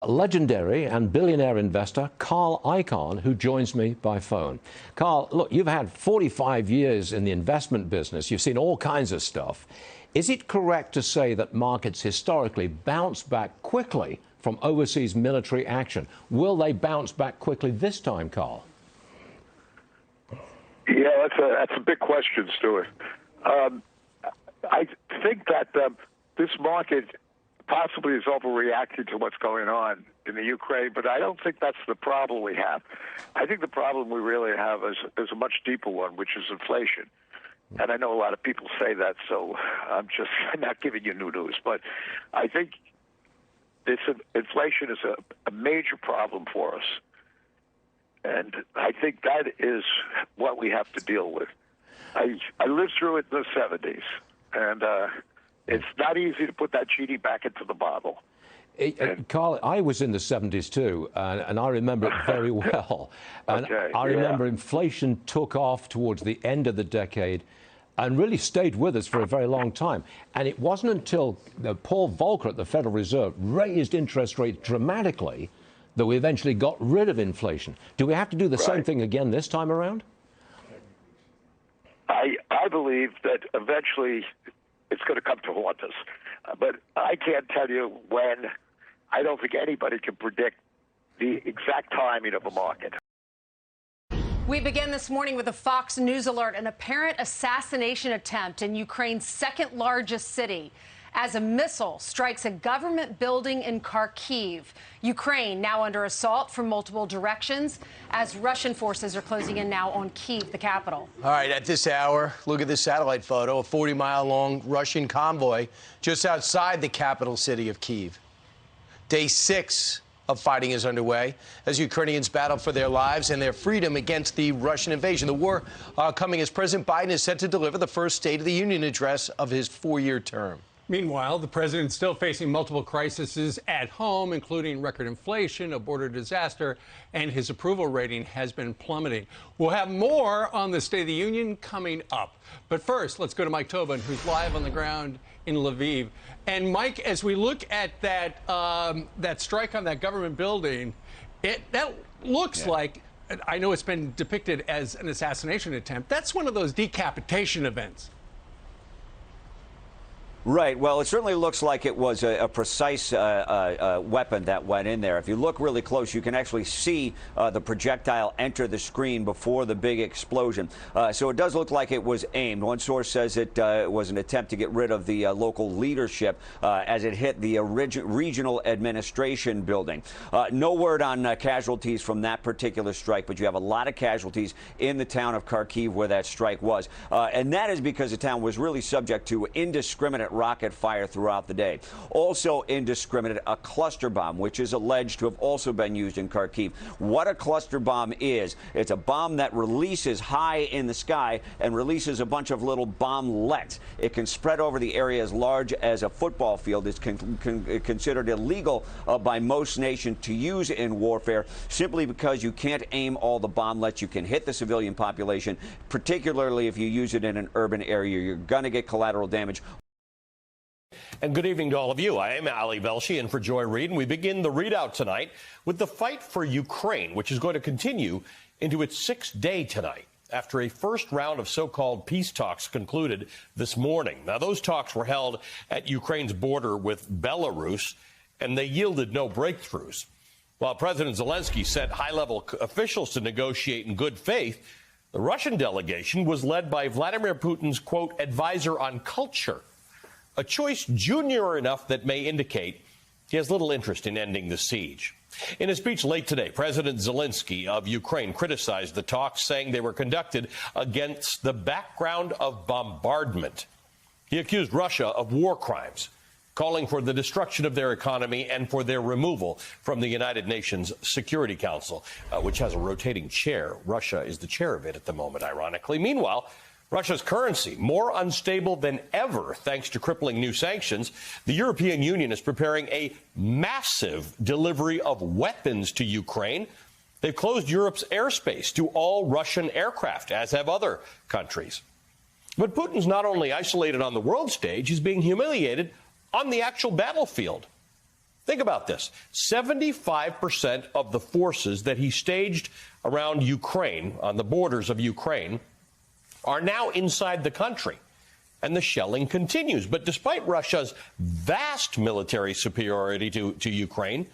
legendary and billionaire investor Carl Icahn, who joins me by phone. Carl, look, you've had 45 years in the investment business. You've seen all kinds of stuff. Is it correct to say that markets historically bounce back quickly from overseas military action? Will they bounce back quickly this time, Carl? Yeah, that's a big question, Stuart. I think that this market possibly is overreacting to what's going on in the Ukraine, but I don't think that's the problem we have. I think the problem we really have is a much deeper one, which is inflation. And I know a lot of people say that, so I'm not giving you new news. But I think inflation is a major problem for us. And I think that is what we have to deal with. I lived through it in the 70s, and it's not easy to put that genie back into the bottle. Carl, I was in the 70s too, and I remember it very well. And Okay, I remember inflation took off towards the end of the decade and really stayed with us for a very long time. And it wasn't until Paul Volcker at the Federal Reserve raised interest rates dramatically that we eventually got rid of inflation. Do we have to do the same thing again this time around? I believe that eventually it's going to come to haunt us. But I can't tell you when. I don't think anybody can predict the exact timing of a market. We begin this morning with a Fox News alert, an apparent assassination attempt in Ukraine's second largest city as a missile strikes a government building in Kharkiv. Ukraine now under assault from multiple directions as Russian forces are closing in now on Kyiv, the capital. All right, at this hour, look at this satellite photo, a 40-mile-long Russian convoy just outside the capital city of Kyiv. Day 6 of fighting is underway as Ukrainians battle for their lives and their freedom against the Russian invasion. The war coming as President Biden is set to deliver the first State of the Union address of his 4-year term. Meanwhile, the president's still facing multiple crises at home, including record inflation, a border disaster, and his approval rating has been plummeting. We'll have more on the State of the Union coming up. But first, let's go to Mike Tobin, who's live on the ground in Lviv. And Mike, as we look at that that strike on that government building, that looks like, I know it's been depicted as an assassination attempt. That's one of those decapitation events. Right. Well, it certainly looks like it was a precise weapon that went in there. If you look really close, you can actually see the projectile enter the screen before the big explosion. So it does look like it was aimed. One source says it was an attempt to get rid of the local leadership as it hit the regional administration building. No word on casualties from that particular strike, but you have a lot of casualties in the town of Kharkiv where that strike was. And that is because the town was really subject to indiscriminate rocket fire throughout the day. Also indiscriminate, a cluster bomb, which is alleged to have also been used in Kharkiv. What a cluster bomb is, it's a bomb that releases high in the sky and releases a bunch of little bomblets. It can spread over the area as large as a football field. It's considered illegal by most nations to use in warfare simply because you can't aim all the bomblets. You can hit the civilian population, particularly if you use it in an urban area. You're going to get collateral damage. And good evening to all of you. I am Ali Velshi, and for Joy Reid, and we begin the ReidOut tonight with the fight for Ukraine, which is going to continue into its 6th day tonight after a first round of so-called peace talks concluded this morning. Now, those talks were held at Ukraine's border with Belarus, and they yielded no breakthroughs. While President Zelensky sent high-level officials to negotiate in good faith, the Russian delegation was led by Vladimir Putin's, quote, advisor on culture, a choice junior enough that may indicate he has little interest in ending the siege. In a speech late today, President Zelensky of Ukraine criticized the talks, saying they were conducted against the background of bombardment. He accused Russia of war crimes, calling for the destruction of their economy and for their removal from the United Nations Security Council, which has a rotating chair. Russia is the chair of it at the moment, ironically. Meanwhile, Russia's currency, more unstable than ever thanks to crippling new sanctions. The European Union is preparing a massive delivery of weapons to Ukraine. They've closed Europe's airspace to all Russian aircraft, as have other countries. But Putin's not only isolated on the world stage, he's being humiliated on the actual battlefield. Think about this. 75% of the forces that he staged around Ukraine, on the borders of Ukraine, are now inside the country. And the shelling continues. But despite Russia's vast military superiority to Ukraine,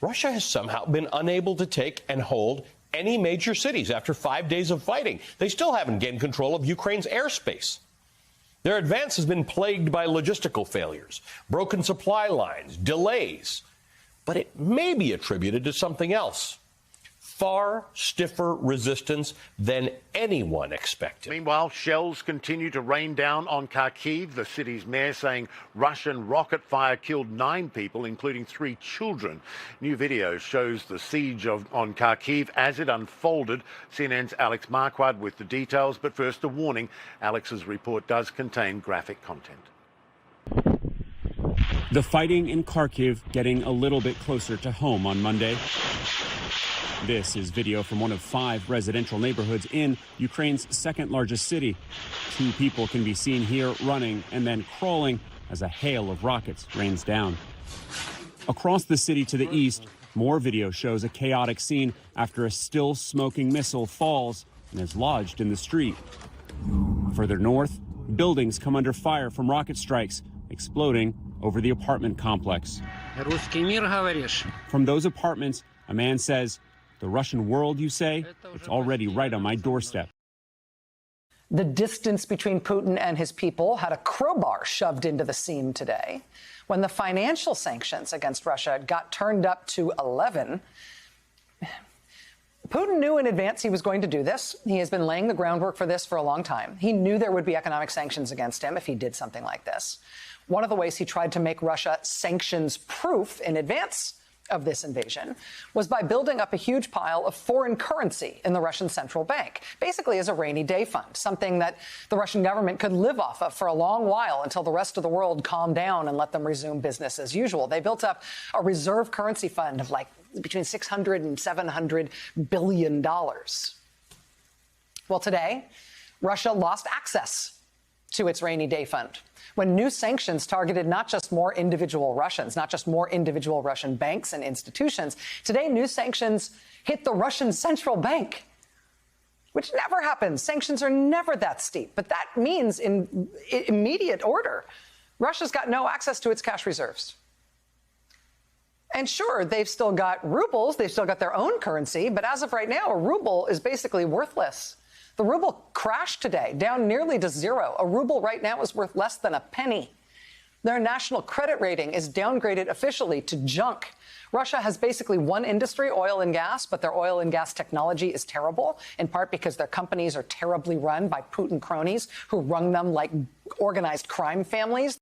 Russia has somehow been unable to take and hold any major cities after 5 days of fighting. They still haven't gained control of Ukraine's airspace. Their advance has been plagued by logistical failures, broken supply lines, delays. But it may be attributed to something else. Far stiffer resistance than anyone expected. Meanwhile, shells continue to rain down on Kharkiv, the city's mayor saying Russian rocket fire killed 9 people, including 3 children. New video shows the siege on Kharkiv as it unfolded. CNN's Alex Marquardt with the details, but first a warning, Alex's report does contain graphic content. The fighting in Kharkiv getting a little bit closer to home on Monday. This is video from one of 5 residential neighborhoods in Ukraine's second largest city. 2 people can be seen here running and then crawling as a hail of rockets rains down. Across the city to the east, more video shows a chaotic scene after a still smoking missile falls and is lodged in the street. Further north, buildings come under fire from rocket strikes, exploding over the apartment complex. From those apartments, a man says, "The Russian world, you say? It's already right on my doorstep." The distance between Putin and his people had a crowbar shoved into the seam today. When the financial sanctions against Russia got turned up to 11, Putin knew in advance he was going to do this. He has been laying the groundwork for this for a long time. He knew there would be economic sanctions against him if he did something like this. One of the ways he tried to make Russia sanctions-proof in advance of this invasion was by building up a huge pile of foreign currency in the Russian central bank, basically as a rainy day fund, something that the Russian government could live off of for a long while until the rest of the world calmed down and let them resume business as usual. They built up a reserve currency fund of like between $600 and $700 billion. Well, today, Russia lost access to its rainy day fund when new sanctions targeted not just more individual Russians, not just more individual Russian banks and institutions. Today, new sanctions hit the Russian central bank, which never happens. Sanctions are never that steep. But that means in immediate order, Russia's got no access to its cash reserves. And sure, they've still got rubles. They've still got their own currency. But as of right now, a ruble is basically worthless. The ruble crashed today, down nearly to zero. A ruble right now is worth less than a penny. Their national credit rating is downgraded officially to junk. Russia has basically one industry, oil and gas, but their oil and gas technology is terrible, in part because their companies are terribly run by Putin cronies who run them like organized crime families.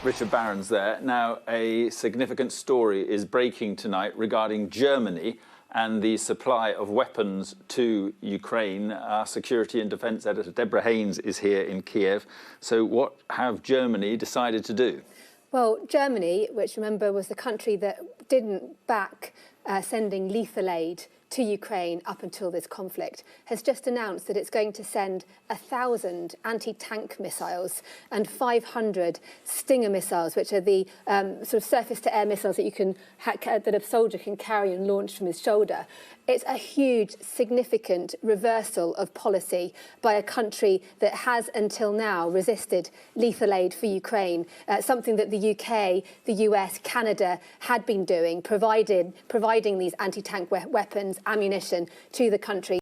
Richard Barron's there. Now, a significant story is breaking tonight regarding Germany and the supply of weapons to Ukraine. Our security and defence editor, Deborah Haynes, is here in Kiev. So what have Germany decided to do? Well, Germany, which, remember, was the country that didn't back sending lethal aid to Ukraine up until this conflict, has just announced that it's going to send 1,000 anti-tank missiles and 500 Stinger missiles, which are the sort of surface-to-air missiles that you can that a soldier can carry and launch from his shoulder. It's a huge, significant reversal of policy by a country that has until now resisted lethal aid for Ukraine, something that the UK, the US, Canada had been doing, providing these anti-tank weapons, ammunition to the country.